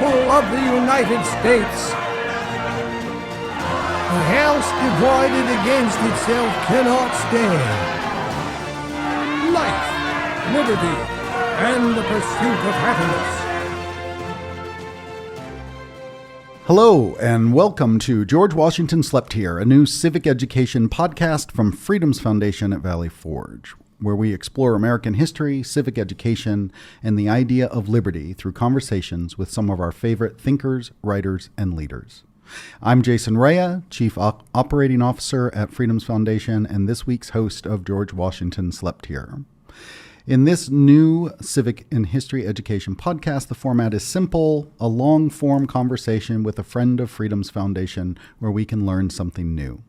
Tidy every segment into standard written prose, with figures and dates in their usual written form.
people of the United States. A house divided against itself cannot stand. Life, liberty, and the pursuit of happiness. Hello, and welcome to George Washington Slept Here, a new civic education podcast from Freedom's Foundation at Valley Forge, where we explore American history, civic education, and the idea of liberty through conversations with some of our favorite thinkers, writers, and leaders. I'm Jason Rea, Chief Operating Officer at Freedom's Foundation, and this week's host of George Washington Slept Here. In this new civic and history education podcast, the format is simple, a long-form conversation with a friend of Freedom's Foundation where we can learn something new.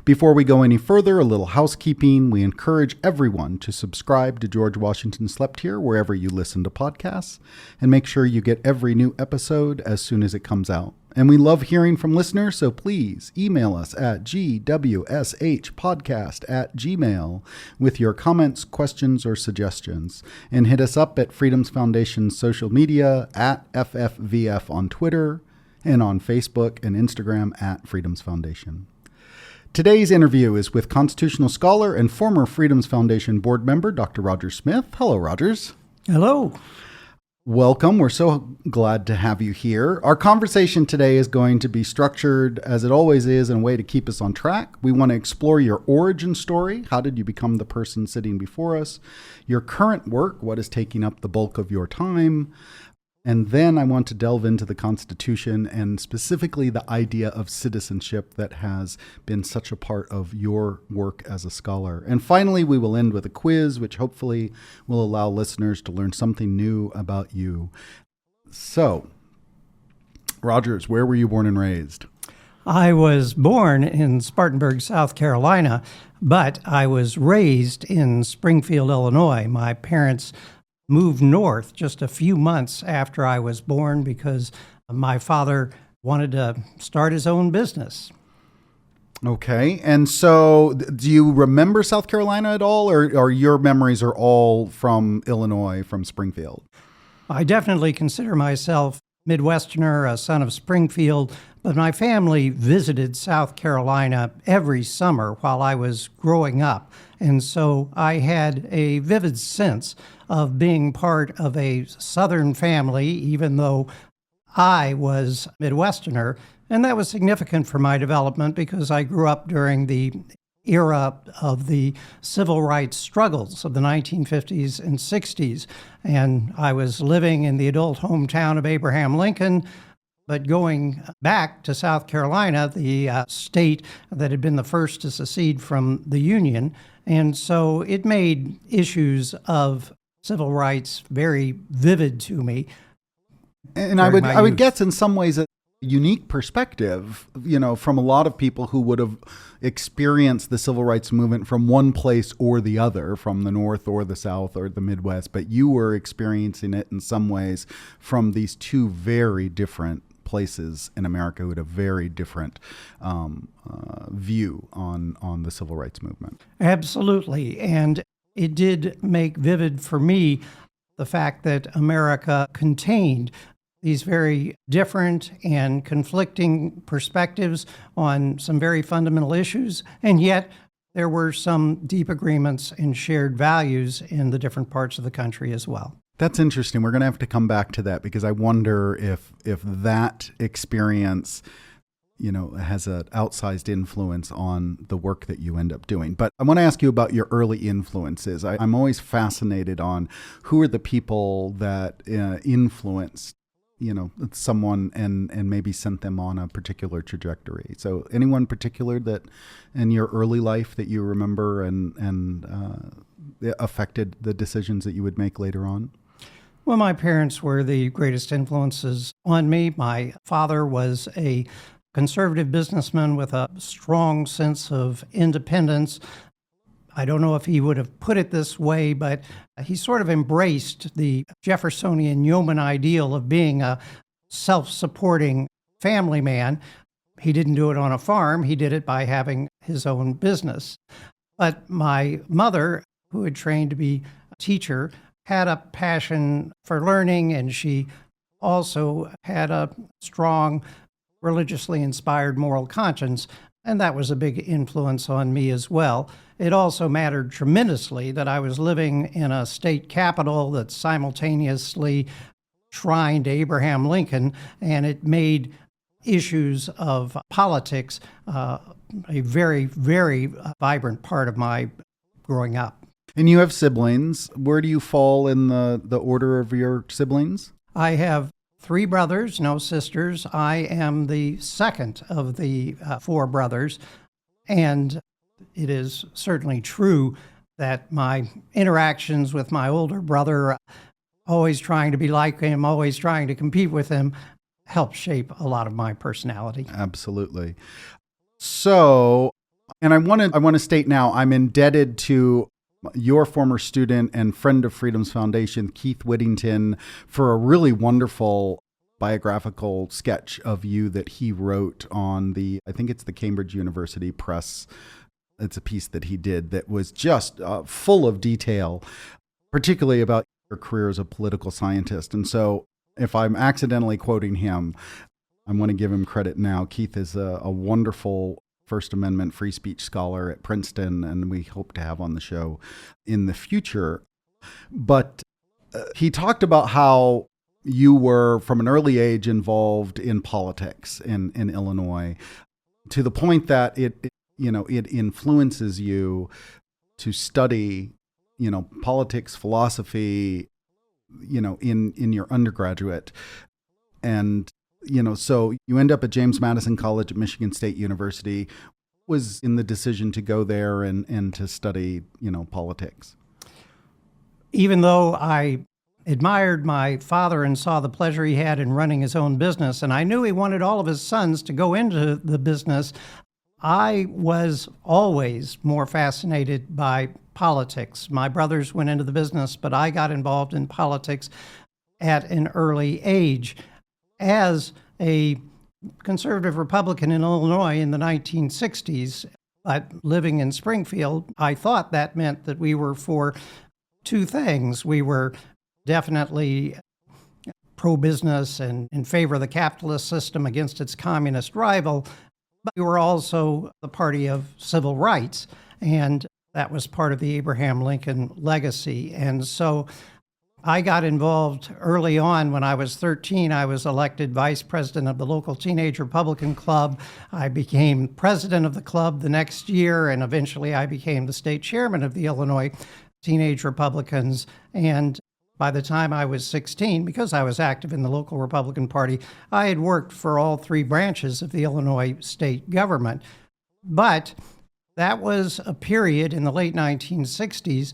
Before we go any further, a little housekeeping. We encourage everyone to subscribe to George Washington Slept Here wherever you listen to podcasts, and make sure you get every new episode as soon as it comes out. And we love hearing from listeners, so please email us at gwshpodcast@gmail.com with your comments, questions, or suggestions. And hit us up at Freedom's Foundation's social media at FFVF on Twitter and on Facebook and Instagram at Freedom's Foundation. Today's interview is with constitutional scholar and former Freedom's Foundation board member, Dr. Roger Smith. Hello, Rogers. Hello. Welcome. We're so glad to have you here. Our conversation today is going to be structured, as it always is, in a way to keep us on track. We want to explore your origin story. How did you become the person sitting before us? Your current work, what is taking up the bulk of your time? And then I want to delve into the Constitution and specifically the idea of citizenship that has been such a part of your work as a scholar. And finally, we will end with a quiz, which hopefully will allow listeners to learn something new about you. So, Rogers, where were you born and raised? I was born in Spartanburg, South Carolina, but I was raised in Springfield, Illinois. My parents moved north just a few months after I was born because my father wanted to start his own business. Okay. And so do you remember South Carolina at all, or your memories are all from Illinois, from Springfield? I definitely consider myself Midwesterner, a son of Springfield, but my family visited South Carolina every summer while I was growing up. And so I had a vivid sense of being part of a Southern family, even though I was Midwesterner. And that was significant for my development because I grew up during the era of the civil rights struggles of the 1950s and 60s. And I was living in the adult hometown of Abraham Lincoln, but going back to South Carolina, the state that had been the first to secede from the Union. And so it made issues of civil rights very vivid to me. And I would guess in some ways a unique perspective, from a lot of people who would have experienced the civil rights movement from one place or the other, from the North or the South or the Midwest, but you were experiencing it in some ways from these two very different places in America with a very different view on the civil rights movement. Absolutely. And it did make vivid for me the fact that America contained these very different and conflicting perspectives on some very fundamental issues, and yet there were some deep agreements and shared values in the different parts of the country as well. That's interesting. We're going to have to come back to that because I wonder if that experience has an outsized influence on the work that you end up doing. But I want to ask you about your early influences. I'm always fascinated on who are the people that influenced someone and maybe sent them on a particular trajectory. So anyone particular that in your early life that you remember and affected the decisions that you would make later on? Well, my parents were the greatest influences on me. My father was a conservative businessman with a strong sense of independence. I don't know if he would have put it this way, but he sort of embraced the Jeffersonian yeoman ideal of being a self-supporting family man. He didn't do it on a farm. He did it by having his own business. But my mother, who had trained to be a teacher, had a passion for learning, and she also had a strong, religiously inspired moral conscience, and that was a big influence on me as well. It also mattered tremendously that I was living in a state capital that simultaneously shrined Abraham Lincoln, and it made issues of politics a very, very vibrant part of my growing up. And you have siblings. Where do you fall in the order of your siblings? I have 3 brothers, no sisters. I am the second of the 4 brothers, and it is certainly true that my interactions with my older brother, always trying to be like him, always trying to compete with him, helped shape a lot of my personality. Absolutely. So, and I want to state now, I'm indebted to your former student and friend of Freedom's Foundation, Keith Whittington, for a really wonderful biographical sketch of you that he wrote on I think it's the Cambridge University Press. It's a piece that he did that was just full of detail, particularly about your career as a political scientist. And so if I'm accidentally quoting him, I want to give him credit now. Keith is a wonderful First Amendment free speech scholar at Princeton, and we hope to have on the show in the future. But he talked about how you were, from an early age, involved in politics in Illinois, to the point that it influences you to study, politics, philosophy, in your undergraduate. And so you end up at James Madison College at Michigan State University. Was in the decision to go there and to study, politics? Even though I admired my father and saw the pleasure he had in running his own business, and I knew he wanted all of his sons to go into the business, I was always more fascinated by politics. My brothers went into the business, but I got involved in politics at an early age. As a conservative Republican in Illinois in the 1960s, but living in Springfield, I thought that meant that we were for 2 things. We were definitely pro-business and in favor of the capitalist system against its communist rival, but we were also the party of civil rights, and that was part of the Abraham Lincoln legacy. And so I got involved early on. When I was 13, I was elected vice president of the local Teenage Republican Club. I became president of the club the next year, and eventually I became the state chairman of the Illinois Teenage Republicans. And by the time I was 16, because I was active in the local Republican Party, I had worked for all 3 branches of the Illinois state government. But that was a period in the late 1960s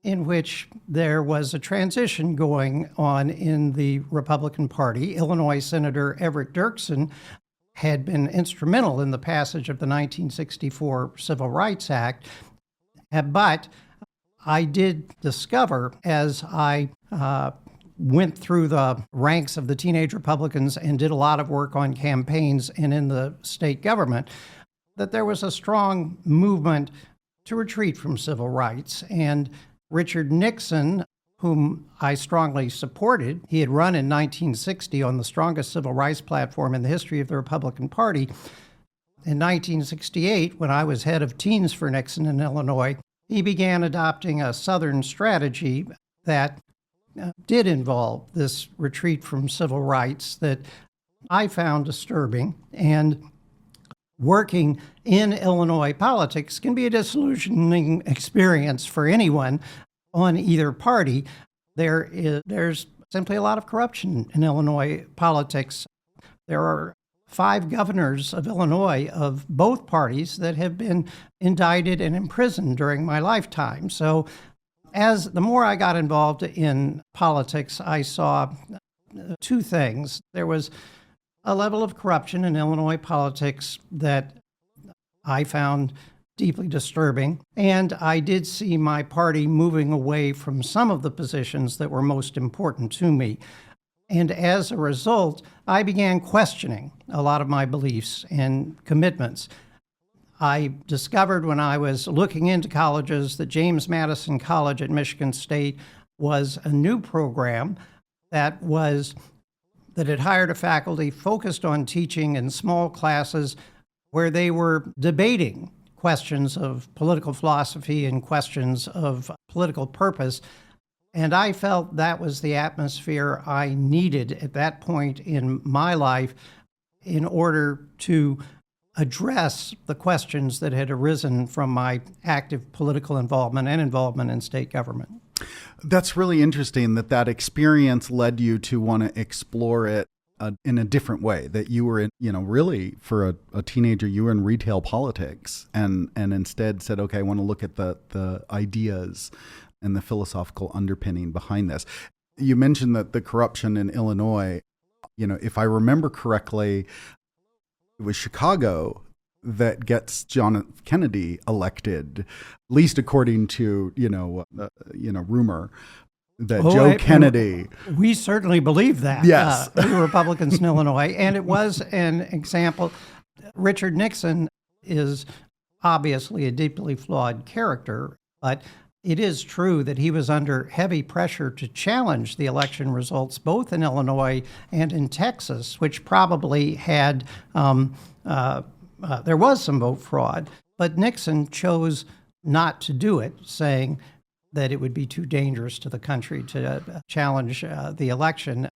in which there was a transition going on in the Republican Party. Illinois Senator Everett Dirksen had been instrumental in the passage of the 1964 Civil Rights Act, but I did discover, as I went through the ranks of the Teenage Republicans and did a lot of work on campaigns and in the state government, that there was a strong movement to retreat from civil rights. And Richard Nixon, whom I strongly supported, he had run in 1960 on the strongest civil rights platform in the history of the Republican Party. In 1968, when I was head of Teens for Nixon in Illinois, he began adopting a Southern strategy that did involve this retreat from civil rights that I found disturbing. And working in Illinois politics can be a disillusioning experience for anyone on either party. There's simply a lot of corruption in Illinois politics. There are 5 governors of Illinois of both parties that have been indicted and imprisoned during my lifetime. So as the more I got involved in politics, I saw 2 things. There was a level of corruption in Illinois politics that I found deeply disturbing, and I did see my party moving away from some of the positions that were most important to me. And as a result, I began questioning a lot of my beliefs and commitments. I discovered when I was looking into colleges that James Madison College at Michigan State was a new program that was that it hired a faculty focused on teaching in small classes where they were debating questions of political philosophy and questions of political purpose. And I felt that was the atmosphere I needed at that point in my life in order to address the questions that had arisen from my active political involvement and involvement in state government. That's really interesting that experience led you to want to explore it in a different way, that you were in, really for a teenager, you were in retail politics and instead said, okay, I want to look at the ideas and the philosophical underpinning behind this. You mentioned that the corruption in Illinois, if I remember correctly, it was Chicago that gets John F. Kennedy elected, at least according to, rumor that Joe Kennedy. We certainly believe that. Yes. The Republicans in Illinois. And it was an example. Richard Nixon is obviously a deeply flawed character, but it is true that he was under heavy pressure to challenge the election results, both in Illinois and in Texas, which probably had, there was some vote fraud, but Nixon chose not to do it, saying that it would be too dangerous to the country to challenge the election.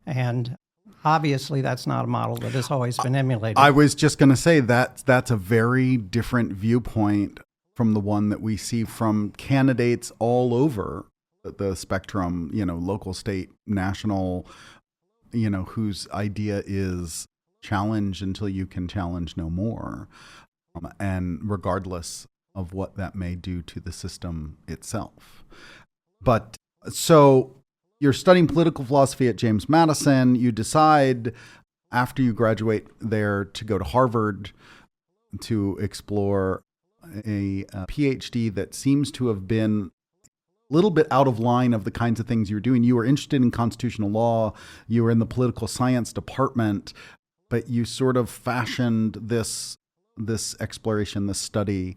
And obviously, that's not a model that has always been emulated. I was just going to say that's a very different viewpoint from the one that we see from candidates all over the spectrum, local, state, national, whose idea is challenge until you can challenge no more. And regardless of what that may do to the system itself. But so you're studying political philosophy at James Madison. You decide after you graduate there to go to Harvard to explore a PhD that seems to have been a little bit out of line of the kinds of things you were doing. You were interested in constitutional law. You were in the political science department, but you sort of fashioned this exploration, this study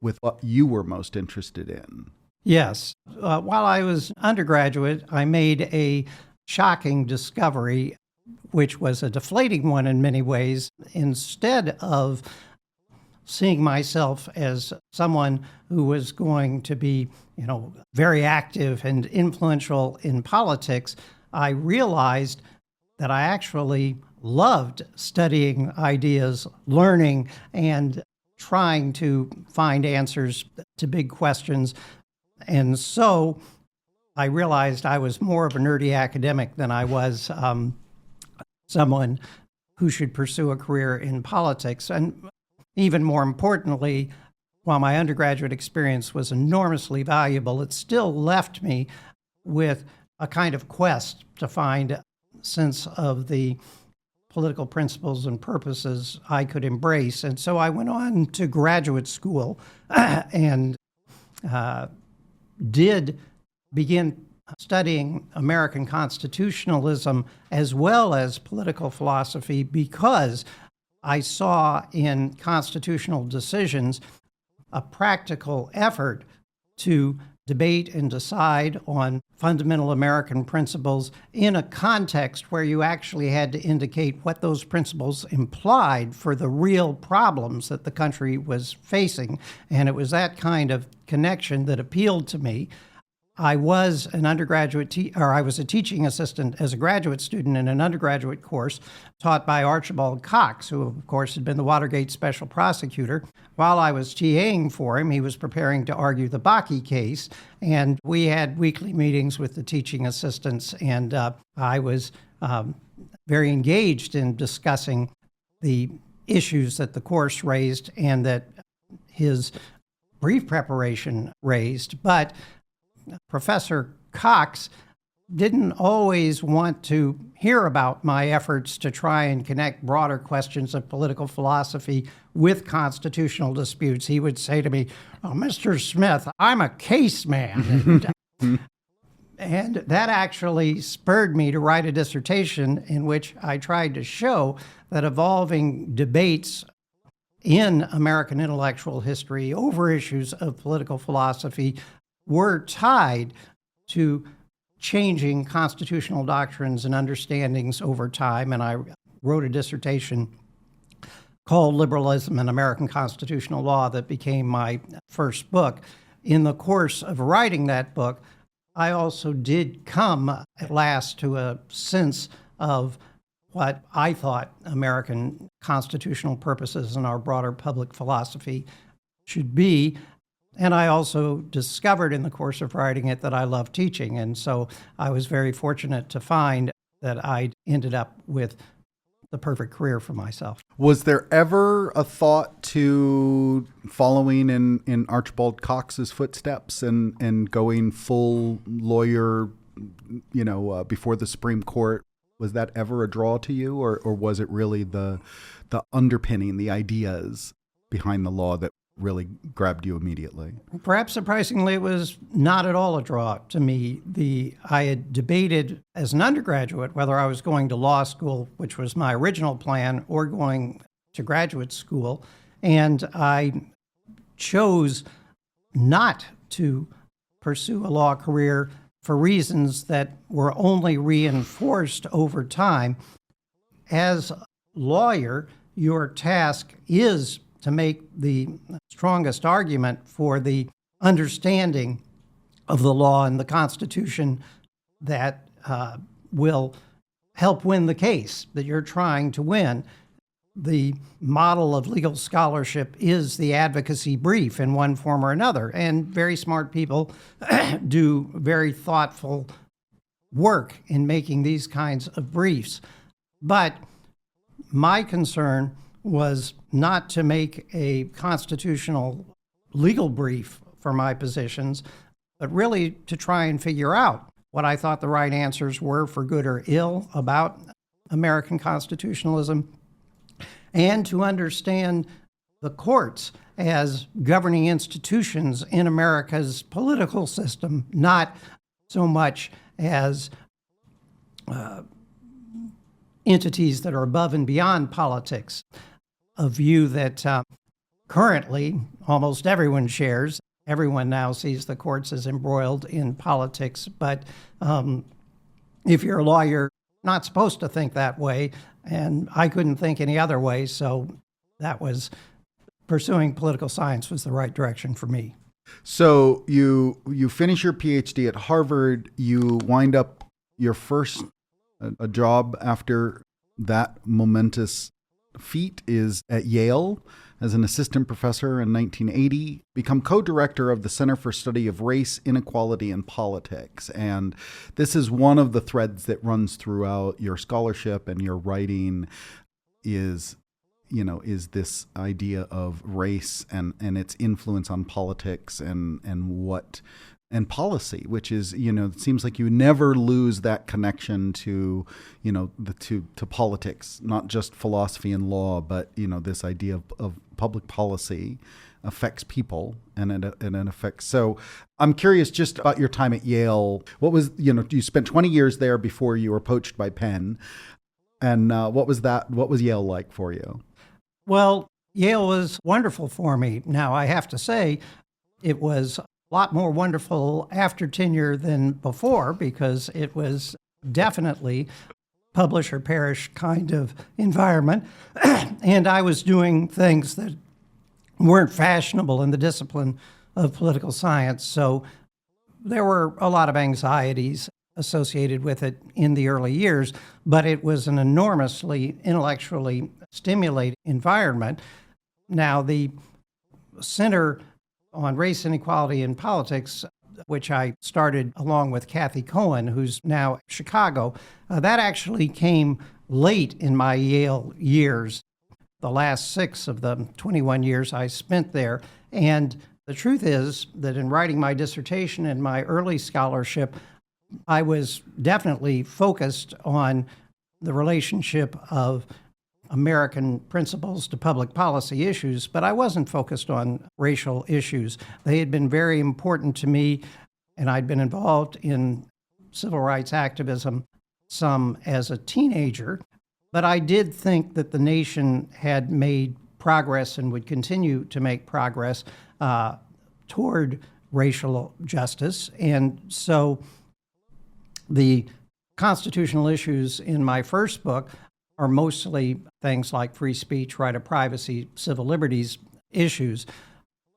with what you were most interested in. Yes. While I was undergraduate, I made a shocking discovery, which was a deflating one in many ways. Instead of seeing myself as someone who was going to be, very active and influential in politics, I realized that I actually loved studying ideas, learning, and trying to find answers to big questions. And so I realized I was more of a nerdy academic than I was someone who should pursue a career in politics. And even more importantly, while my undergraduate experience was enormously valuable, it still left me with a kind of quest to find a sense of the political principles and purposes I could embrace. And so I went on to graduate school and did begin studying American constitutionalism as well as political philosophy because I saw in constitutional decisions a practical effort to debate and decide on fundamental American principles in a context where you actually had to indicate what those principles implied for the real problems that the country was facing. And it was that kind of connection that appealed to me. I was an undergraduate, I was a teaching assistant as a graduate student in an undergraduate course taught by Archibald Cox, who of course had been the Watergate special prosecutor. While I was TAing for him, he was preparing to argue the Bakke case, and we had weekly meetings with the teaching assistants, and I was very engaged in discussing the issues that the course raised and that his brief preparation raised. But Professor Cox didn't always want to hear about my efforts to try and connect broader questions of political philosophy with constitutional disputes. He would say to me, "Oh, Mr. Smith, I'm a case man." And that actually spurred me to write a dissertation in which I tried to show that evolving debates in American intellectual history over issues of political philosophy were tied to changing constitutional doctrines and understandings over time, and I wrote a dissertation called Liberalism and American Constitutional Law that became my first book. In the course of writing that book, I also did come at last to a sense of what I thought American constitutional purposes and our broader public philosophy should be. And I also discovered in the course of writing it that I love teaching. And so I was very fortunate to find that I ended up with the perfect career for myself. Was there ever a thought to following in Archibald Cox's footsteps and going full lawyer, before the Supreme Court? Was that ever a draw to you, or was it really the underpinning, the ideas behind the law that really grabbed you immediately? Perhaps surprisingly, it was not at all a draw to me. I had debated as an undergraduate whether I was going to law school, which was my original plan, or going to graduate school, and I chose not to pursue a law career for reasons that were only reinforced over time. As a lawyer, your task is to make the strongest argument for the understanding of the law and the Constitution that will help win the case that you're trying to win. The model of legal scholarship is the advocacy brief in one form or another, and very smart people do very thoughtful work in making these kinds of briefs. But my concern was not to make a constitutional legal brief for my positions, but really to try and figure out what I thought the right answers were, for good or ill, about American constitutionalism, and to understand the courts as governing institutions in America's political system, not so much as entities that are above and beyond politics, a view that currently almost everyone shares. Everyone now sees the courts as embroiled in politics, but if you're a lawyer, you're not supposed to think that way, and I couldn't think any other way, so that was pursuing political science was the right direction for me. So you finish your PhD at Harvard, you wind up your first a job after that momentous feat is at Yale as an assistant professor in 1980, become co-director of the Center for Study of Race, Inequality, and Politics. And this is one of the threads that runs throughout your scholarship and your writing is this idea of race and its influence on politics and policy, which is, it seems like you never lose that connection to, to politics, not just philosophy and law, but, this idea of public policy affects people and it affects. So I'm curious just about your time at Yale. What was, you spent 20 years there before you were poached by Penn. And what was Yale like for you? Well, Yale was wonderful for me. Now, I have to say, it was a lot more wonderful after tenure than before, because it was definitely publish or perish kind of environment. And I was doing things that weren't fashionable in the discipline of political science. So there were a lot of anxieties associated with it in the early years, but it was an enormously intellectually stimulating environment. Now, the Center on Race, Inequality, and Politics, which I started along with Kathy Cohen, who's now at Chicago, that actually came late in my Yale years, the last 6 of the 21 years I spent there. And the truth is that in writing my dissertation and my early scholarship, I was definitely focused on the relationship of American principles to public policy issues, but I wasn't focused on racial issues. They had been very important to me, and I'd been involved in civil rights activism some as a teenager, but I did think that the nation had made progress and would continue to make progress toward racial justice. And so The constitutional issues in my first book are mostly things like free speech, right of privacy, civil liberties issues.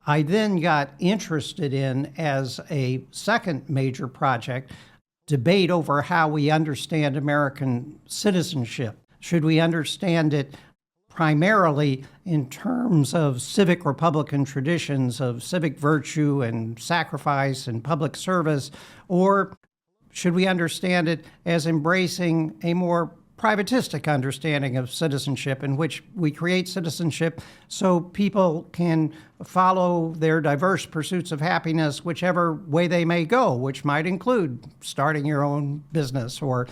I then got interested in, as a second major project, debate over how we understand American citizenship. Should we understand it primarily in terms of civic republican traditions of civic virtue and sacrifice and public service, or should we understand it as embracing a more privatistic understanding of citizenship, in which we create citizenship so people can follow their diverse pursuits of happiness whichever way they may go, which might include starting your own business or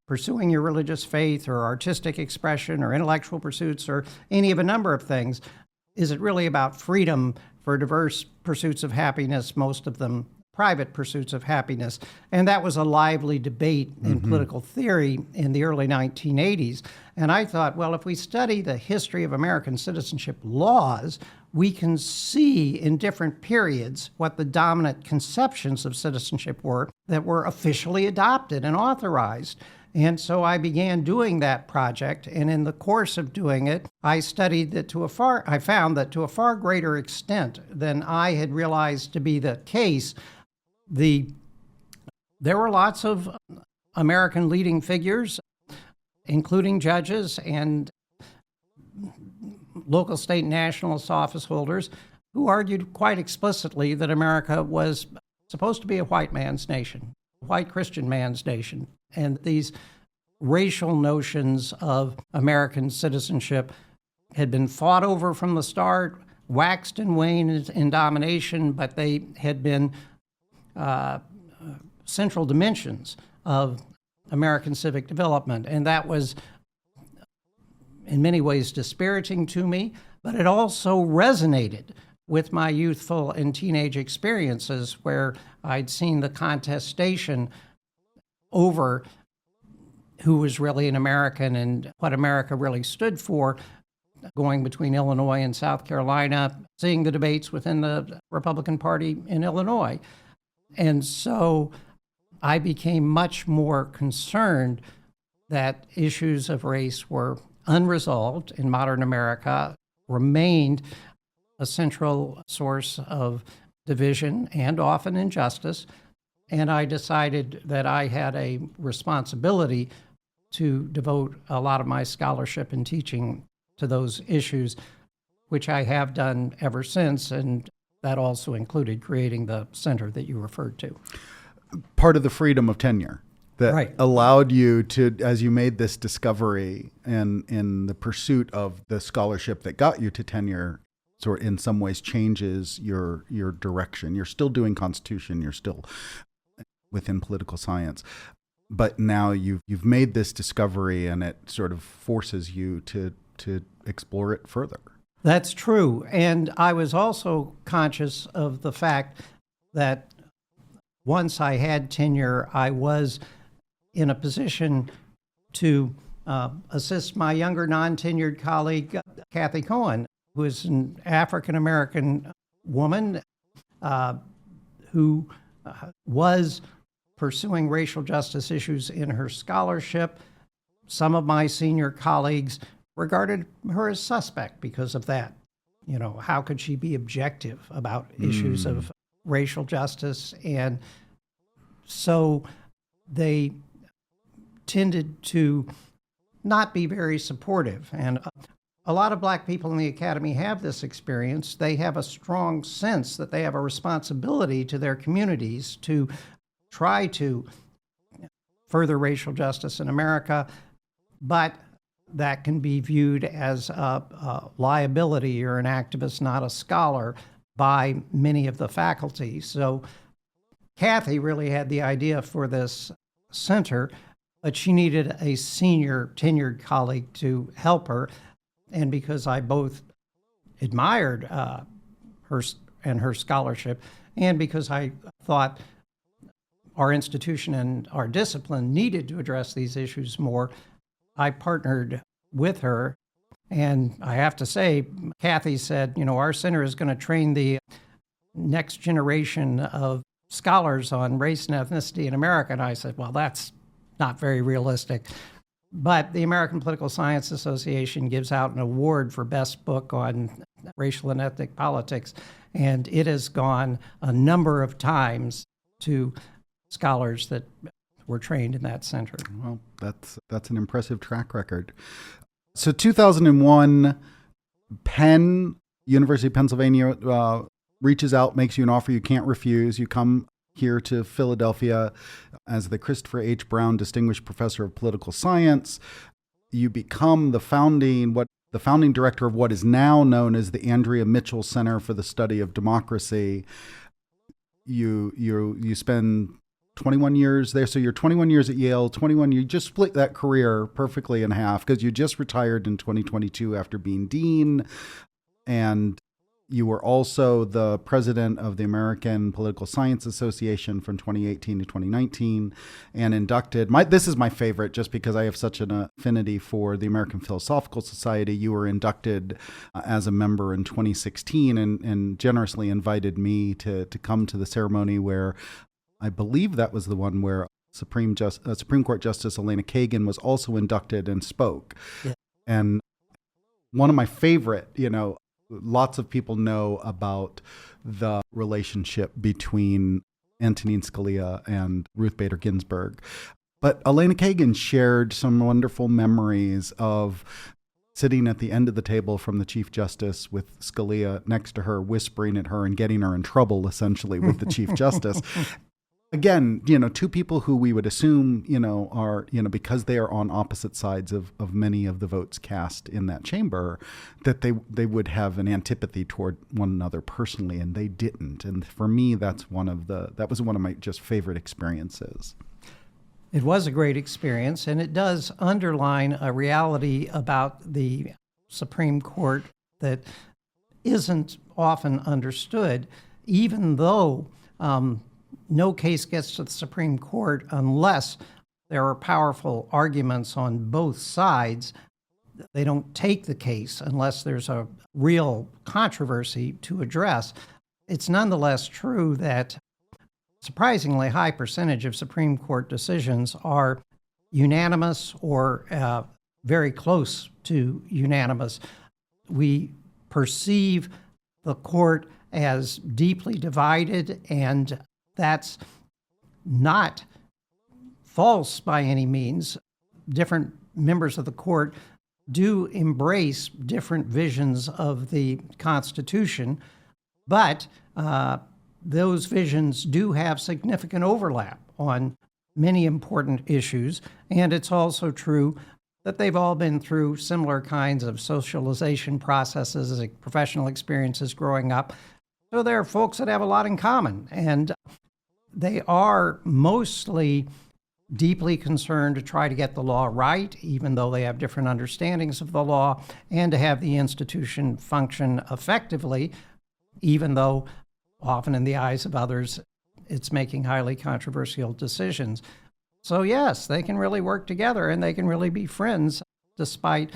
pursuing your religious faith or artistic expression or intellectual pursuits or any of a number of things? Is it really about freedom for diverse pursuits of happiness, most of them private pursuits of happiness? And that was a lively debate in political theory in the early 1980s. And I thought, well, if we study the history of American citizenship laws, we can see in different periods what the dominant conceptions of citizenship were that were officially adopted and authorized. And so I began doing that project, and in the course of doing it, I studied that I found that to a far greater extent than I had realized to be the case, there were lots of American leading figures, including judges and local, state, and national office holders, who argued quite explicitly that America was supposed to be a white man's nation, a white Christian man's nation. And these racial notions of American citizenship had been fought over from the start, waxed and waned in domination, but they had been central dimensions of American civic development. And that was in many ways disparaging to me, but it also resonated with my youthful and teenage experiences, where I'd seen the contestation over who was really an American and what America really stood for, going between Illinois and South Carolina, seeing the debates within the Republican Party in Illinois. And so I became much more concerned that issues of race were unresolved in modern America, remained a central source of division and often injustice. And I decided that I had a responsibility to devote a lot of my scholarship and teaching to those issues, which I have done ever since. And that also included creating the center that you referred to. Part of the freedom of tenure that allowed you to, as you made this discovery and in the pursuit of the scholarship that got you to tenure, sort in some ways changes your direction. You're still doing Constitution, you're still within political science, but now you've made this discovery, and it sort of forces you to explore it further. That's true. And I was also conscious of the fact that once I had tenure, I was in a position to assist my younger non-tenured colleague, Kathy Cohen, who is an African-American woman who was pursuing racial justice issues in her scholarship. Some of my senior colleagues regarded her as suspect because of that. You know, how could she be objective about issues of racial justice? And so they tended to not be very supportive. And a lot of Black people in the academy have this experience. They have a strong sense that they have a responsibility to their communities to try to further racial justice in America, but that can be viewed as a liability. You're an activist, not a scholar, by many of the faculty. So Kathy really had the idea for this center, but she needed a senior tenured colleague to help her. And because I both admired her and her scholarship, and because I thought our institution and our discipline needed to address these issues more, I partnered with her. And I have to say, Kathy said, you know, our center is going to train the next generation of scholars on race and ethnicity in America. And I said, well, that's not very realistic. But the American Political Science Association gives out an award for best book on racial and ethnic politics, and it has gone a number of times to scholars that were trained in that center. Well, that's an impressive track record. So 2001, Penn, University of Pennsylvania, reaches out, makes you an offer you can't refuse. You come here to Philadelphia as the Christopher H. Brown Distinguished Professor of Political Science. You become the founding director of what is now known as the Andrea Mitchell Center for the Study of Democracy. You spend 21 years there. So you're 21 years at Yale, you just split that career perfectly in half because you just retired in 2022 after being dean. And you were also the president of the American Political Science Association from 2018 to 2019 and inducted, this is my favorite just because I have such an affinity for the American Philosophical Society. You were inducted as a member in 2016 and generously invited me to come to the ceremony where I believe that was the one where Supreme Court Justice Elena Kagan was also inducted and spoke. Yeah. And one of my favorite, lots of people know about the relationship between Antonin Scalia and Ruth Bader Ginsburg. But Elena Kagan shared some wonderful memories of sitting at the end of the table from the Chief Justice with Scalia next to her, whispering at her and getting her in trouble, essentially, with the Chief Justice. Again, two people who we would assume, are, because they are on opposite sides of many of the votes cast in that chamber, that they would have an antipathy toward one another personally, and they didn't. And for me, that was one of my just favorite experiences. It was a great experience, and it does underline a reality about the Supreme Court that isn't often understood, even though no case gets to the Supreme Court unless there are powerful arguments on both sides. They don't take the case unless there's a real controversy to address. It's nonetheless true that a surprisingly high percentage of Supreme Court decisions are unanimous or very close to unanimous. We perceive the court as deeply divided, and that's not false by any means. Different members of the court do embrace different visions of the Constitution, but those visions do have significant overlap on many important issues, and it's also true that they've all been through similar kinds of socialization processes, like professional experiences growing up. So there are folks that have a lot in common, and they are mostly deeply concerned to try to get the law right, even though they have different understandings of the law, and to have the institution function effectively, even though often in the eyes of others, it's making highly controversial decisions. So yes, they can really work together and they can really be friends despite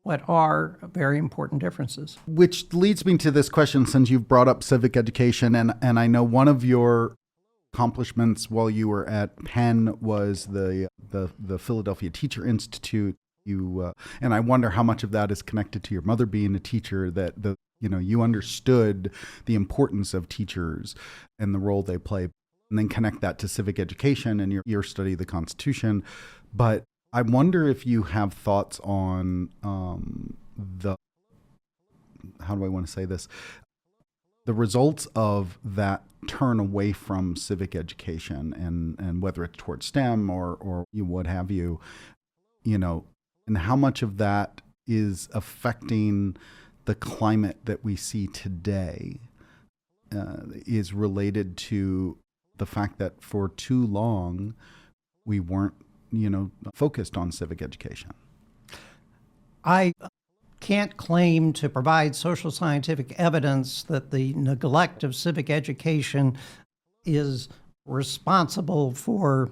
what are very important differences. Which leads me to this question, since you've brought up civic education, and I know one of your accomplishments while you were at Penn was the Philadelphia Teacher Institute. And I wonder how much of that is connected to your mother being a teacher, that you understood the importance of teachers and the role they play, and then connect that to civic education and your study of the Constitution. But I wonder if you have thoughts on how do I want to say this? The results of that turn away from civic education, and whether it's towards STEM or what have you, and how much of that is affecting the climate that we see today is related to the fact that for too long we weren't, focused on civic education. I can't claim to provide social scientific evidence that the neglect of civic education is responsible for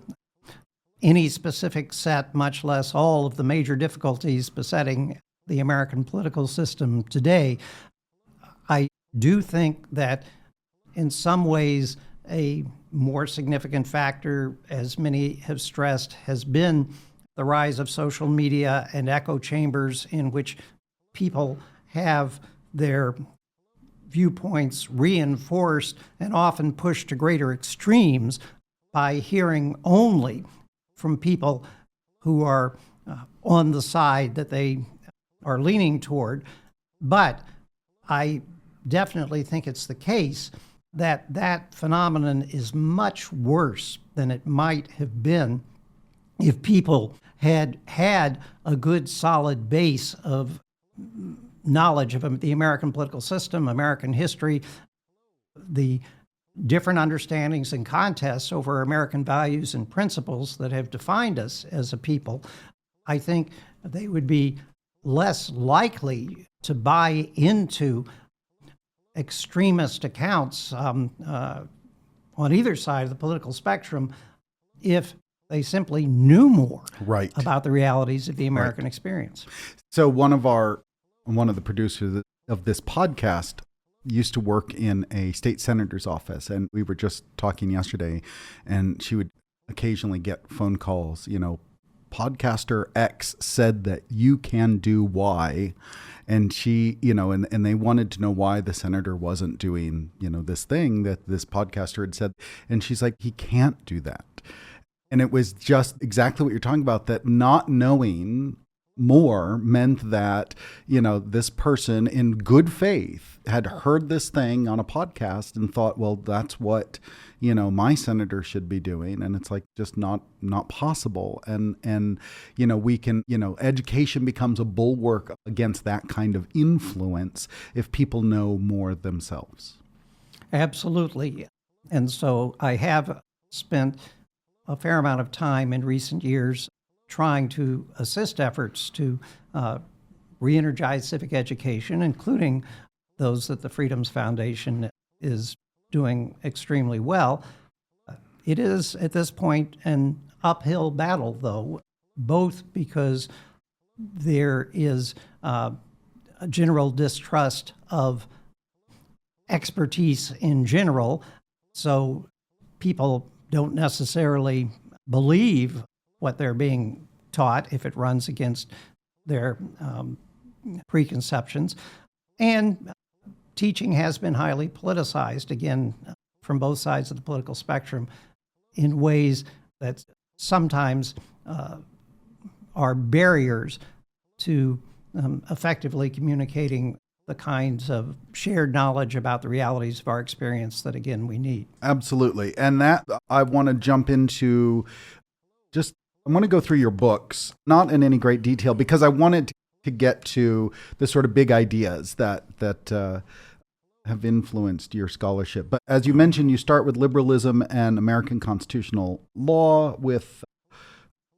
any specific set, much less all of the major difficulties besetting the American political system today. I do think that in some ways a more significant factor, as many have stressed, has been the rise of social media and echo chambers in which people have their viewpoints reinforced and often pushed to greater extremes by hearing only from people who are on the side that they are leaning toward. But I definitely think it's the case that that phenomenon is much worse than it might have been if people had had a good solid base of knowledge of the American political system, American history, the different understandings and contests over American values and principles that have defined us as a people. I think they would be less likely to buy into extremist accounts on either side of the political spectrum if they simply knew more about the realities of the American experience. So one of the producers of this podcast used to work in a state senator's office, and we were just talking yesterday, and she would occasionally get phone calls, podcaster X said that you can do Y. And she, and they wanted to know why the senator wasn't doing, this thing that this podcaster had said. And she's like, he can't do that. And it was just exactly what you're talking about, that not knowing more meant that, this person in good faith had heard this thing on a podcast and thought, well, that's what, my senator should be doing. And it's like just not possible. And we can, education becomes a bulwark against that kind of influence if people know more themselves. Absolutely. And so I have spent a fair amount of time in recent years trying to assist efforts to re-energize civic education, including those that the Freedoms Foundation is doing extremely well. It is, at this point, an uphill battle, though, both because there is a general distrust of expertise in general, so people don't necessarily believe what they're being taught if it runs against their preconceptions. And teaching has been highly politicized, again, from both sides of the political spectrum, in ways that sometimes are barriers to effectively communicating the kinds of shared knowledge about the realities of our experience that, again, we need. Absolutely. And that I want to jump into I want to go through your books, not in any great detail, because I wanted to get to the sort of big ideas that have influenced your scholarship. But as you mentioned, you start with liberalism and American constitutional law, with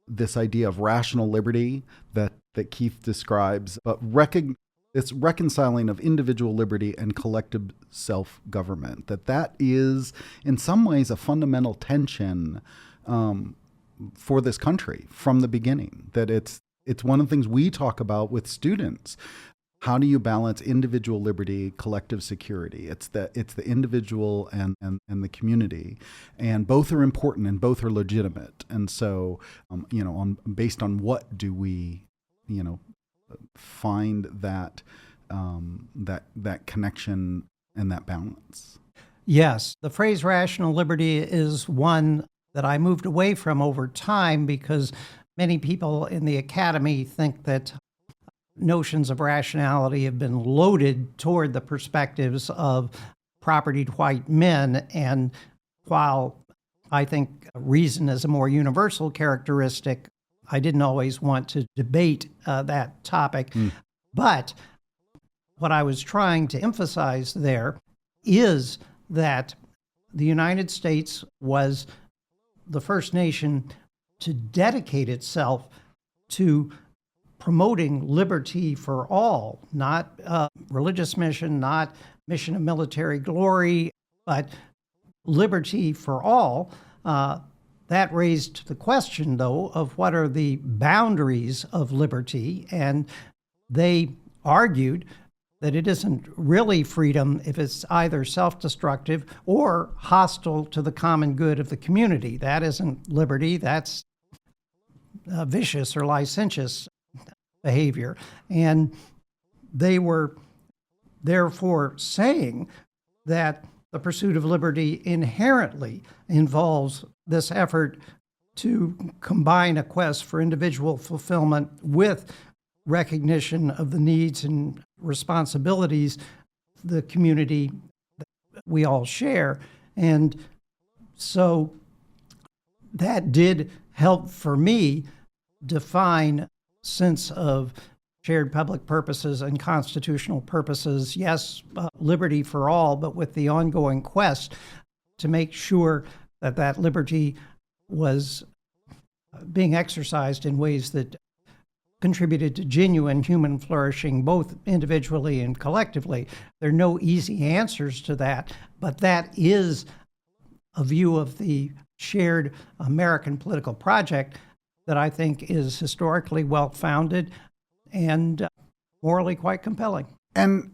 this idea of rational liberty that Keith describes, but it's reconciling of individual liberty and collective self-government. That is, in some ways, a fundamental tension for this country from the beginning. That it's one of the things we talk about with students. How do you balance individual liberty, collective security? It's the individual and the community, and both are important and both are legitimate. And so, based on what do we, find that connection and that balance? Yes, the phrase rational liberty is one that I moved away from over time because many people in the academy think that notions of rationality have been loaded toward the perspectives of propertied white men. And while I think reason is a more universal characteristic, I didn't always want to debate that topic. But what I was trying to emphasize there is that the United States was the first nation to dedicate itself to promoting liberty for all, not religious mission, not mission of military glory, but liberty for all. That raised the question, though, of what are the boundaries of liberty, and they argued that it isn't really freedom if it's either self-destructive or hostile to the common good of the community. That isn't liberty, that's vicious or licentious behavior. And they were therefore saying that the pursuit of liberty inherently involves this effort to combine a quest for individual fulfillment with recognition of the needs and responsibilities of the community that we all share. And so that did help for me define sense of shared public purposes and constitutional purposes. Yes, liberty for all, but with the ongoing quest to make sure that that liberty was being exercised in ways that contributed to genuine human flourishing, both individually and collectively. There are no easy answers to that, but that is a view of the shared American political project that I think is historically well-founded and morally quite compelling. And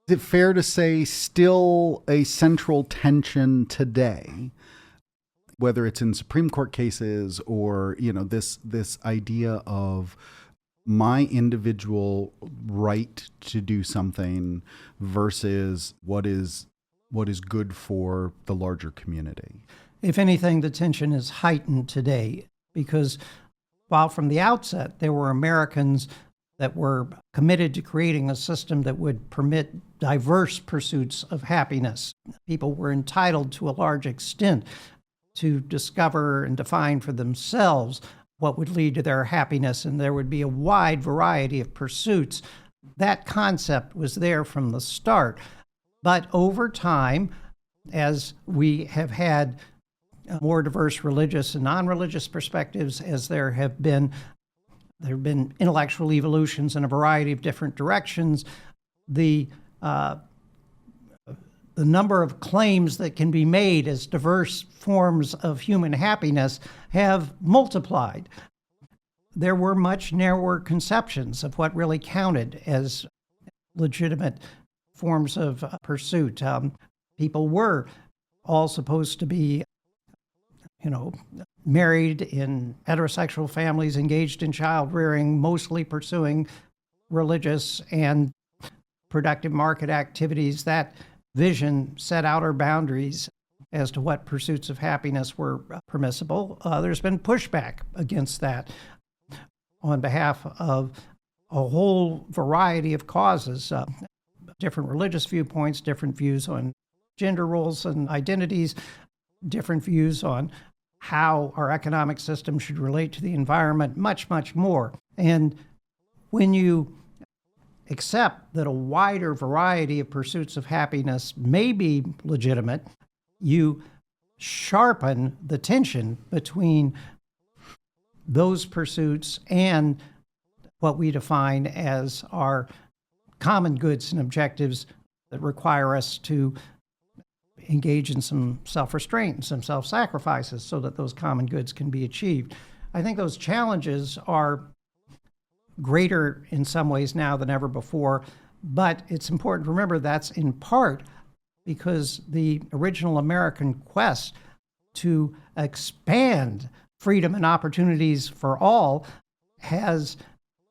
is it fair to say still a central tension today, whether it's in Supreme Court cases or, this idea of my individual right to do something versus what is good for the larger community? If anything, the tension is heightened today because while from the outset there were Americans that were committed to creating a system that would permit diverse pursuits of happiness, people were entitled to a large extent to discover and define for themselves what would lead to their happiness, and there would be a wide variety of pursuits. That concept was there from the start. But over time, as we have had more diverse religious and non-religious perspectives, as there have been intellectual evolutions in a variety of different directions, the number of claims that can be made as diverse forms of human happiness have multiplied. There were much narrower conceptions of what really counted as legitimate forms of pursuit. People were all supposed to be, married in heterosexual families, engaged in child rearing, mostly pursuing religious and productive market activities. That vision set outer boundaries as to what pursuits of happiness were permissible. There's been pushback against that on behalf of a whole variety of causes, different religious viewpoints, different views on gender roles and identities, different views on how our economic system should relate to the environment, much, much more. And when you accept that a wider variety of pursuits of happiness may be legitimate, you sharpen the tension between those pursuits and what we define as our common goods and objectives that require us to engage in some self-restraint and some self-sacrifices so that those common goods can be achieved. I think those challenges are greater in some ways now than ever before, but it's important to remember that's in part because the original American quest to expand freedom and opportunities for all has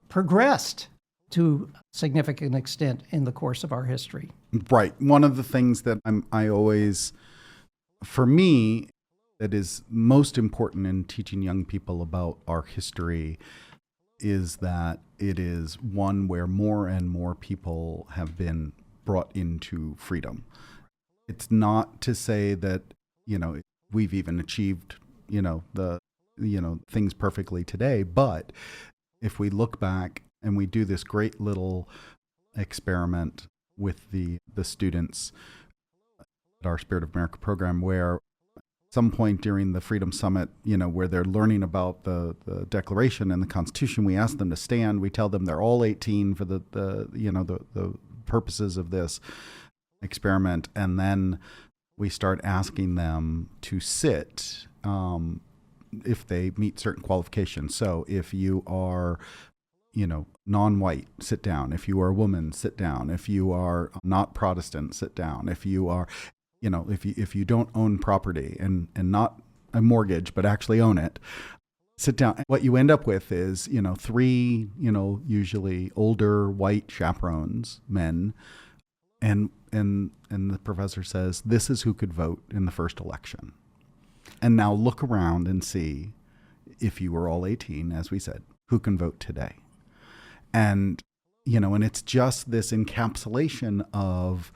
progressed to a significant extent in the course of our history. Right. One of the things that I always, for me, that is most important in teaching young people about our history is that it is one where more and more people have been brought into freedom. It's not to say that, we've even achieved, things perfectly today, but if we look back and we do this great little experiment with the students at our Spirit of America program, where at some point during the Freedom Summit, where they're learning about the Declaration and the Constitution, we ask them to stand. We tell them they're all 18 for the purposes of this experiment, and then we start asking them to sit if they meet certain qualifications. So if you are non-white, sit down. If you are a woman, sit down. If you are not Protestant, sit down. If you are, if you don't own property and not a mortgage, but actually own it, sit down. What you end up with is, three, usually older white chaperones, men, and the professor says, this is who could vote in the first election. And now look around and see, if you were all 18, as we said, who can vote today. And, and it's just this encapsulation of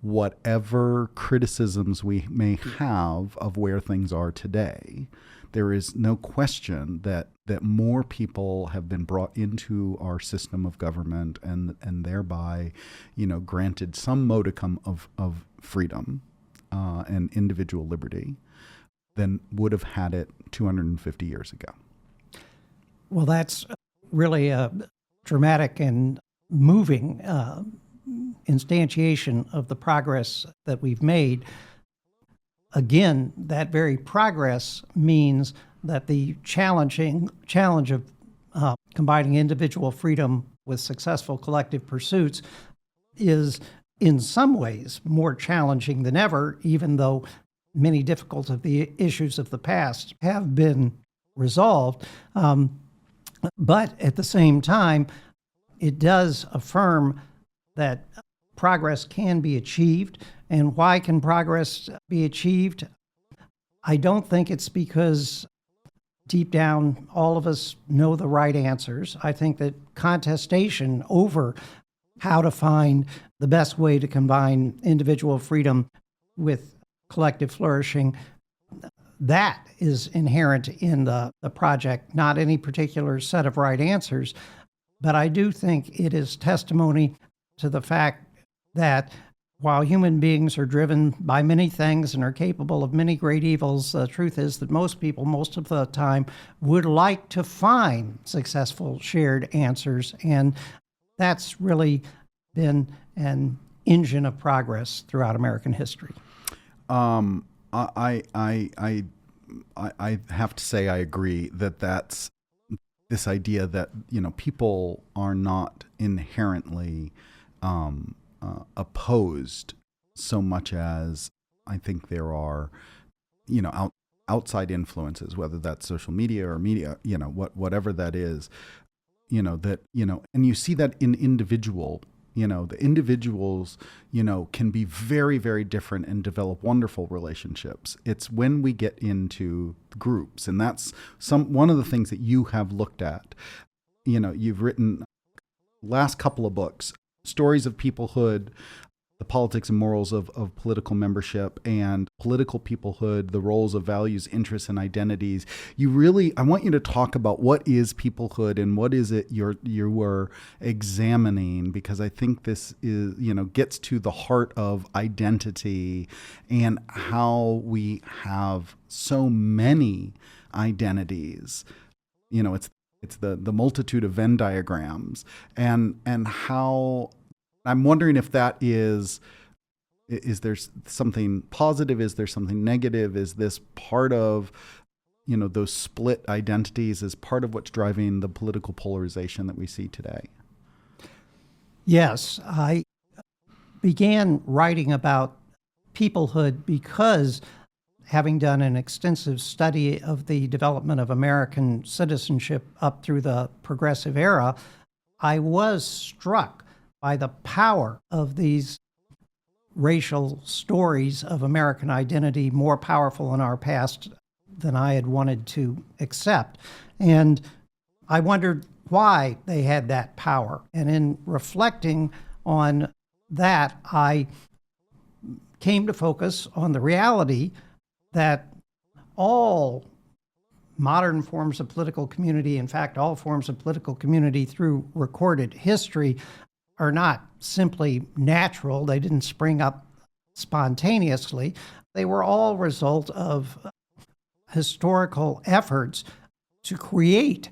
whatever criticisms we may have of where things are today. There is no question that more people have been brought into our system of government and thereby, granted some modicum of freedom and individual liberty than would have had it 250 years ago. Well, that's really a dramatic and moving instantiation of the progress that we've made. Again, that very progress means that the challenge of combining individual freedom with successful collective pursuits is in some ways more challenging than ever, even though many difficult of the issues of the past have been resolved. But at the same time, it does affirm that progress can be achieved. And why can progress be achieved? I don't think it's because deep down all of us know the right answers. I think that contestation over how to find the best way to combine individual freedom with collective flourishing, that is inherent in the project, not any particular set of right answers. But I do think it is testimony to the fact that while human beings are driven by many things and are capable of many great evils, the truth is that most people, most of the time, would like to find successful shared answers. And that's really been an engine of progress throughout American history. I have to say I agree that's this idea that people are not inherently opposed so much as I think there are outside influences, whether that's social media or media, whatever that is, and you see that in the individuals, can be very, very different and develop wonderful relationships. It's when we get into groups, and that's one of the things that you have looked at. You've written last couple of books, Stories of Peoplehood, The Politics and Morals of Political Membership, and Political Peoplehood, The Roles of Values, Interests, and Identities. I want you to talk about what is peoplehood and what is it you were examining, because I think this is, gets to the heart of identity and how we have so many identities. It's the multitude of Venn diagrams and how I'm wondering if that is there something positive? Is there something negative? Is this part of, those split identities is part of what's driving the political polarization that we see today? Yes, I began writing about peoplehood because, having done an extensive study of the development of American citizenship up through the progressive era, I was struck by the power of these racial stories of American identity, more powerful in our past than I had wanted to accept. And I wondered why they had that power. And in reflecting on that, I came to focus on the reality that all modern forms of political community, in fact, all forms of political community through recorded history, are not simply natural. They didn't spring up spontaneously. They were all result of historical efforts to create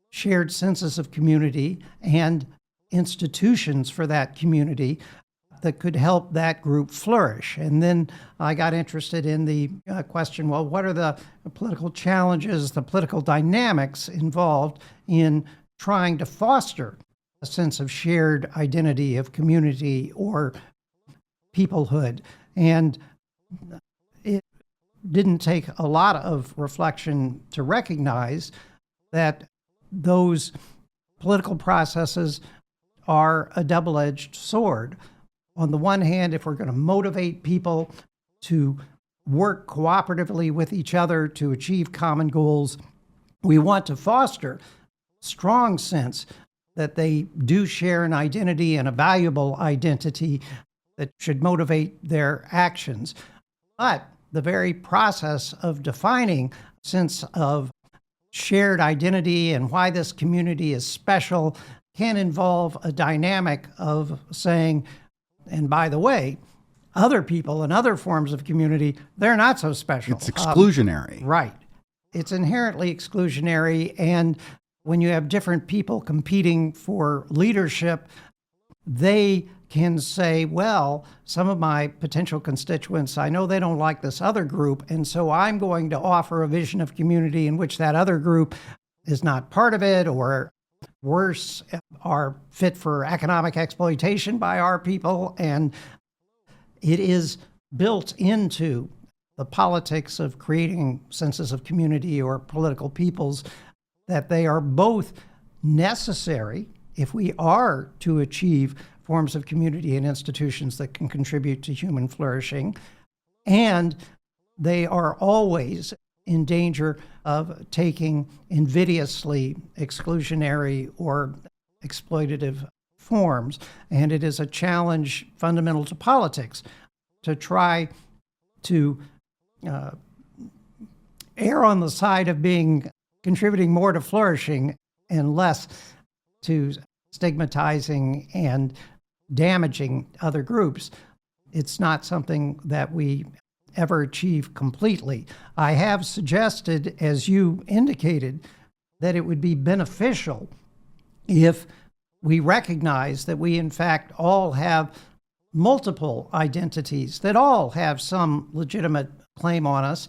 shared senses of community and institutions for that community that could help that group flourish. And then I got interested in the question, what are the political challenges, the political dynamics involved in trying to foster a sense of shared identity, of community, or peoplehood. And it didn't take a lot of reflection to recognize that those political processes are a double-edged sword. On the one hand, if we're going to motivate people to work cooperatively with each other to achieve common goals, we want to foster a strong sense that they do share an identity and a valuable identity that should motivate their actions. But the very process of defining a sense of shared identity and why this community is special can involve a dynamic of saying, and by the way, other people and other forms of community, they're not so special. It's exclusionary. Right. It's inherently exclusionary. And when you have different people competing for leadership, they can say, well, some of my potential constituents, I know they don't like this other group, and so I'm going to offer a vision of community in which that other group is not part of it, or worse, are fit for economic exploitation by our people. And it is built into the politics of creating senses of community or political peoples that they are both necessary if we are to achieve forms of community and institutions that can contribute to human flourishing, and they are always in danger of taking invidiously exclusionary or exploitative forms. And it is a challenge fundamental to politics to try to err on the side of contributing more to flourishing and less to stigmatizing and damaging other groups. It's not something that we ever achieve completely. I have suggested, as you indicated, that it would be beneficial if we recognize that we in fact all have multiple identities, that all have some legitimate claim on us.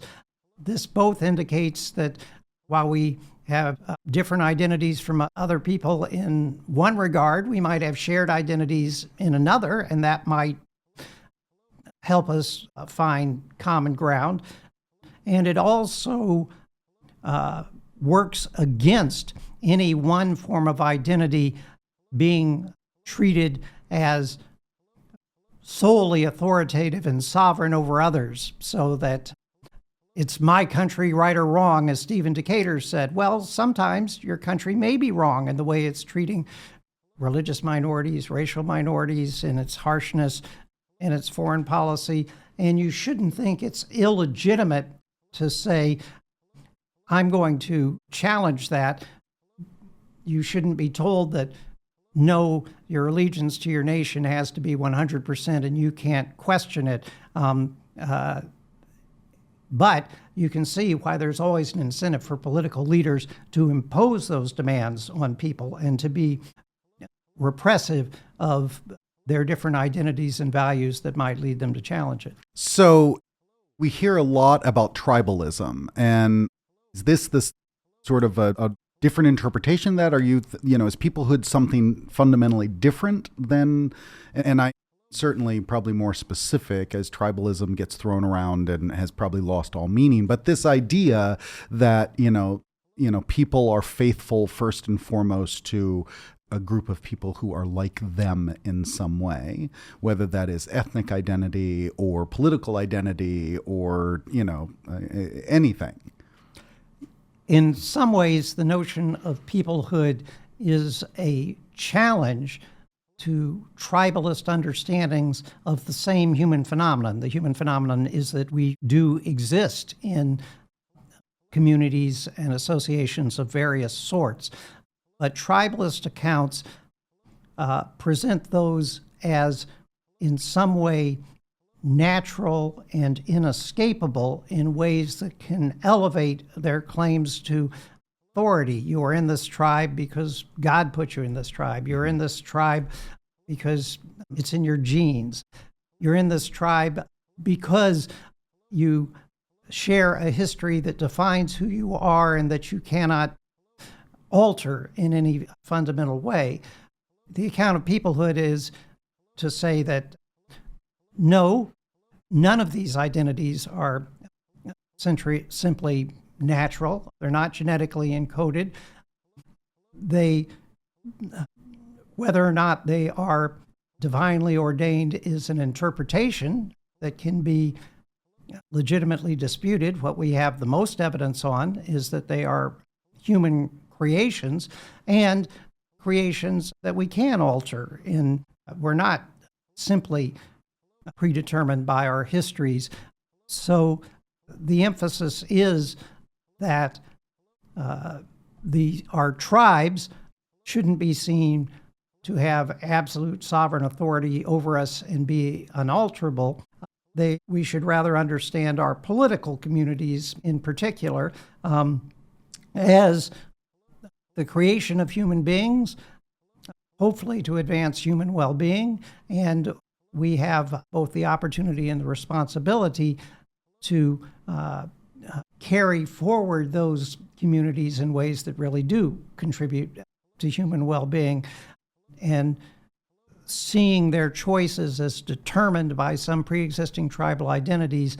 This both indicates that while we have different identities from other people in one regard, we might have shared identities in another, and that might help us find common ground. And it also works against any one form of identity being treated as solely authoritative and sovereign over others, so that it's my country, right or wrong, as Stephen Decatur said. Well, sometimes your country may be wrong in the way it's treating religious minorities, racial minorities, in its harshness, in its foreign policy, and you shouldn't think it's illegitimate to say, I'm going to challenge that. You shouldn't be told that, no, your allegiance to your nation has to be 100% and you can't question it. But you can see why there's always an incentive for political leaders to impose those demands on people and to be repressive of their different identities and values that might lead them to challenge it. So we hear a lot about tribalism, and is this sort of a different interpretation of that? Are you, is peoplehood something fundamentally different than, and I certainly probably more specific as tribalism gets thrown around and has probably lost all meaning. But this idea that, people are faithful first and foremost to a group of people who are like them in some way, whether that is ethnic identity or political identity or, anything. In some ways, the notion of peoplehood is a challenge to tribalist understandings of the same human phenomenon. The human phenomenon is that we do exist in communities and associations of various sorts. But tribalist accounts present those as in some way natural and inescapable in ways that can elevate their claims to authority. You are in this tribe because God put you in this tribe. You're in this tribe because it's in your genes. You're in this tribe because you share a history that defines who you are and that you cannot alter in any fundamental way. The account of peoplehood is to say that no, none of these identities are simply natural. They're not genetically encoded. Whether or not they are divinely ordained is an interpretation that can be legitimately disputed. What we have the most evidence on is that they are human creations, and creations that we can alter. We're not simply predetermined by our histories. So the emphasis is that our tribes shouldn't be seen to have absolute sovereign authority over us and be unalterable. We should rather understand our political communities in particular as the creation of human beings, hopefully to advance human well-being, and we have both the opportunity and the responsibility to carry forward those communities in ways that really do contribute to human well-being. And seeing their choices as determined by some pre-existing tribal identities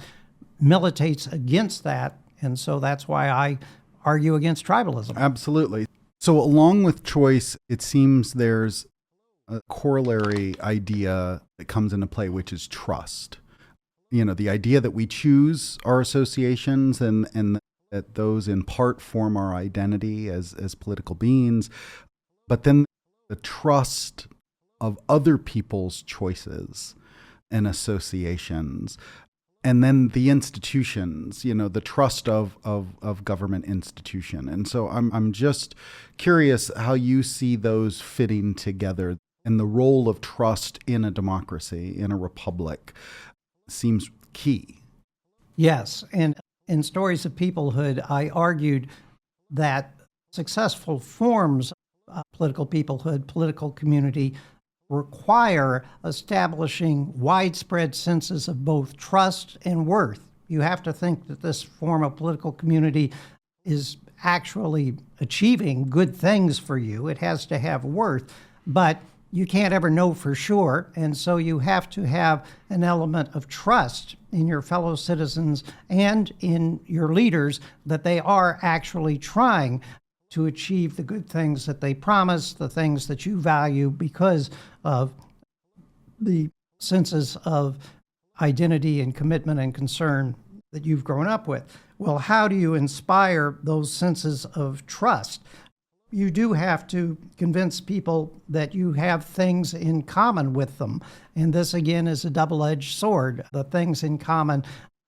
militates against that. And so that's why I argue against tribalism. Absolutely. So along with choice, it seems there's a corollary idea that comes into play, which is trust. The idea that we choose our associations and that those in part form our identity as political beings, but then the trust of other people's choices and associations, and then the institutions, the trust of government institution. And so I'm just curious how you see those fitting together, and the role of trust in a democracy, in a republic, seems key. Yes, and in Stories of Peoplehood, I argued that successful forms of political peoplehood, political community, require establishing widespread senses of both trust and worth. You have to think that this form of political community is actually achieving good things for you. It has to have worth, but you can't ever know for sure, and so you have to have an element of trust in your fellow citizens and in your leaders that they are actually trying to achieve the good things that they promise, the things that you value because of the senses of identity and commitment and concern that you've grown up with. Well, how do you inspire those senses of trust? You do have to convince people that you have things in common with them. And this, again, is a double-edged sword. The things in common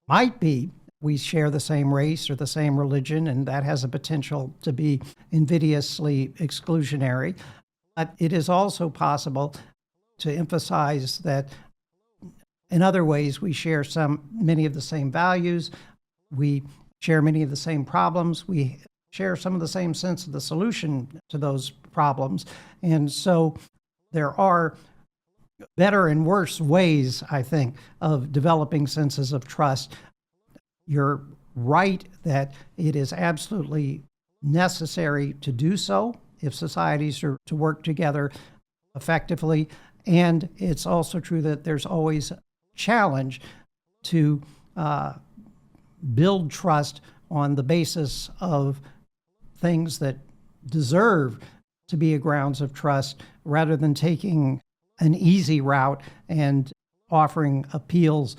might be we share the same race or the same religion, and that has a potential to be invidiously exclusionary. But it is also possible to emphasize that in other ways we share many of the same values, we share many of the same problems, we share some of the same sense of the solution to those problems. And so there are better and worse ways, I think, of developing senses of trust. You're right that it is absolutely necessary to do so if societies are to work together effectively. And it's also true that there's always a challenge to build trust on the basis of things that deserve to be a grounds of trust rather than taking an easy route and offering appeals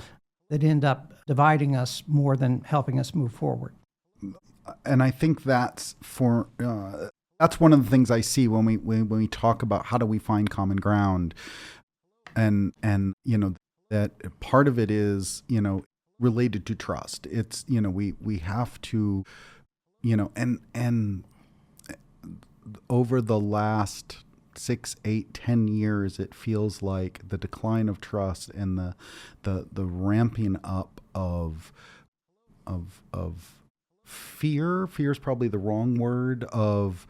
that end up dividing us more than helping us move forward. And I think that's one of the things I see when we talk about how do we find common ground, and that part of it is related to trust. It's we have to and over the last 6, 8, 10 years, it feels like the decline of trust and the ramping up of fear. Fear is probably the wrong word. Of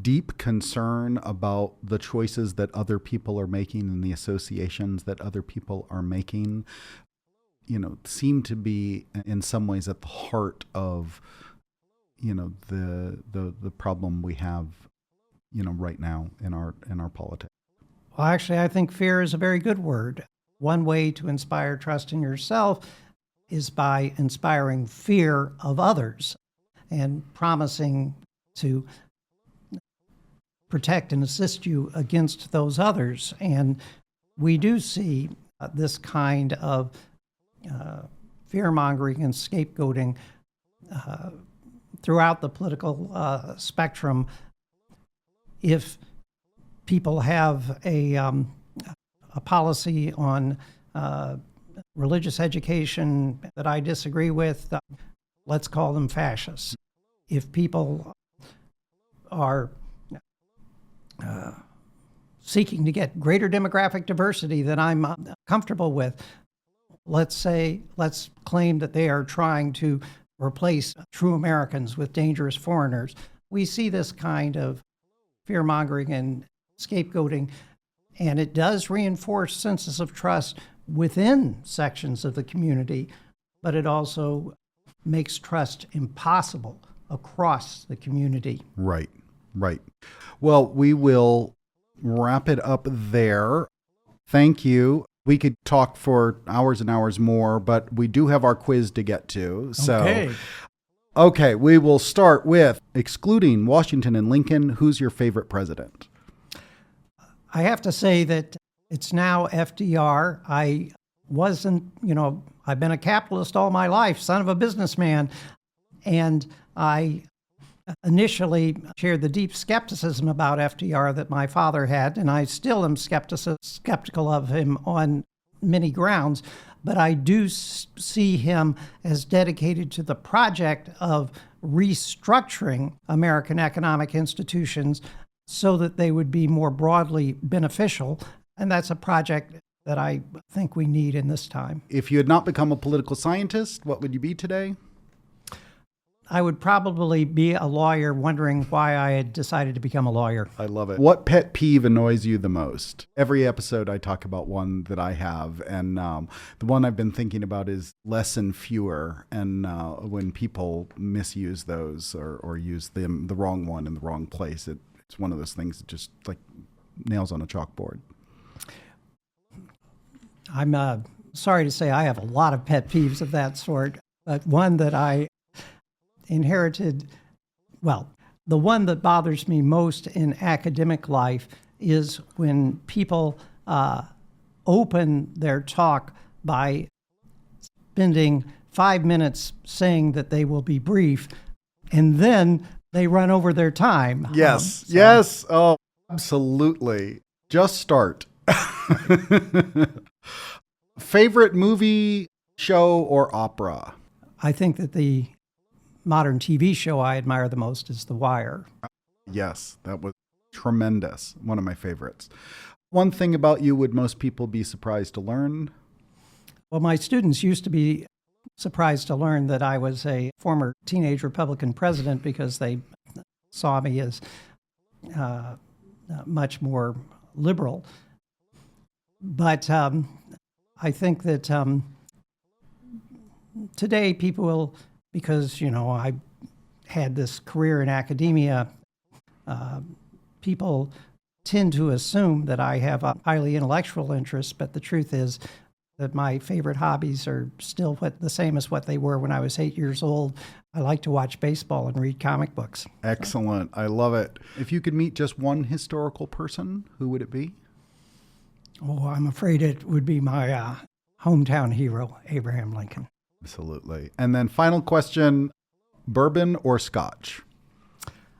deep concern about the choices that other people are making and the associations that other people are making, seem to be in some ways at the heart of the problem we have, right now in our politics. Well, actually, I think fear is a very good word. One way to inspire trust in yourself is by inspiring fear of others and promising to protect and assist you against those others. And we do see this kind of fear-mongering and scapegoating throughout the political spectrum. If people have a policy on religious education that I disagree with, let's call them fascists. If people are seeking to get greater demographic diversity than I'm comfortable with, let's claim that they are trying to replace true Americans with dangerous foreigners. We see this kind of fear-mongering and scapegoating, and it does reinforce senses of trust within sections of the community, but it also makes trust impossible across the community. Right. Well, we will wrap it up there. Thank you. We could talk for hours and hours more, but we do have our quiz to get to. So, okay, we will start with, excluding Washington and Lincoln, who's your favorite president? I have to say that it's now FDR. I wasn't, I've been a capitalist all my life, son of a businessman, and I initially shared the deep skepticism about FDR that my father had, and I still am skeptical of him on many grounds, but I do see him as dedicated to the project of restructuring American economic institutions so that they would be more broadly beneficial, and that's a project that I think we need in this time. If you had not become a political scientist, what would you be today? I would probably be a lawyer, wondering why I had decided to become a lawyer. I love it. What pet peeve annoys you the most? Every episode I talk about one that I have, and the one I've been thinking about is less and fewer, and when people misuse those or use the wrong one in the wrong place, it's one of those things that just like nails on a chalkboard. I'm sorry to say I have a lot of pet peeves of that sort, but one that I inherited, the one that bothers me most in academic life is when people open their talk by spending 5 minutes saying that they will be brief, and then they run over their time. Yes, yes. Oh, absolutely. Just start. Favorite movie, show, or opera? I think that the modern TV show I admire the most is The Wire. Yes, that was tremendous. One of my favorites. One thing about you would most people be surprised to learn? Well, my students used to be surprised to learn that I was a former teenage Republican president because they saw me as much more liberal. But I think that today people will, because, I had this career in academia, people tend to assume that I have a highly intellectual interest, but the truth is that my favorite hobbies are still the same as what they were when I was 8 years old. I like to watch baseball and read comic books. Excellent. I love it. If you could meet just one historical person, who would it be? Oh, I'm afraid it would be my hometown hero, Abraham Lincoln. Absolutely. And then final question, bourbon or scotch?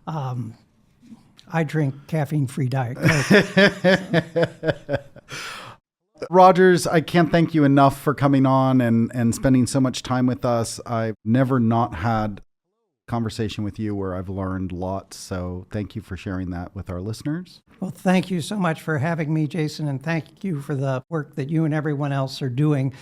I drink caffeine-free Diet Coke. Rogers, I can't thank you enough for coming on and spending so much time with us. I've never not had a conversation with you where I've learned lots. So thank you for sharing that with our listeners. Well, thank you so much for having me, Jason, and thank you for the work that you and everyone else are doing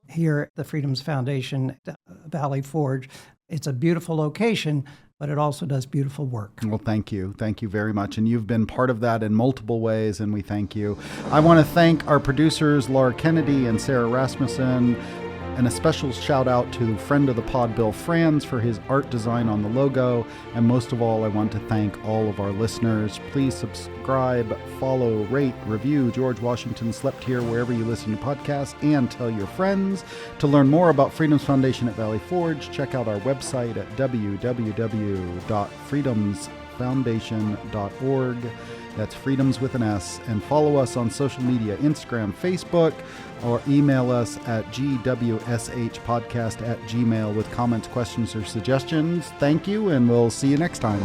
here at the Freedoms Foundation at Valley Forge. It's a beautiful location, but it also does beautiful work. Well, thank you. Thank you very much. And you've been part of that in multiple ways, and we thank you. I want to thank our producers, Laura Kennedy and Sarah Rasmussen. And a special shout out to friend of the pod, Bill Franz, for his art design on the logo. And most of all, I want to thank all of our listeners. Please subscribe, follow, rate, review George Washington Slept Here wherever you listen to podcasts, and tell your friends. To learn more about Freedom's Foundation at Valley Forge, check out our website at www.freedomsfoundation.org. That's Freedoms with an S. And follow us on social media, Instagram, Facebook, or email us at gwshpodcast@gmail.com with comments, questions, or suggestions. Thank you, and we'll see you next time.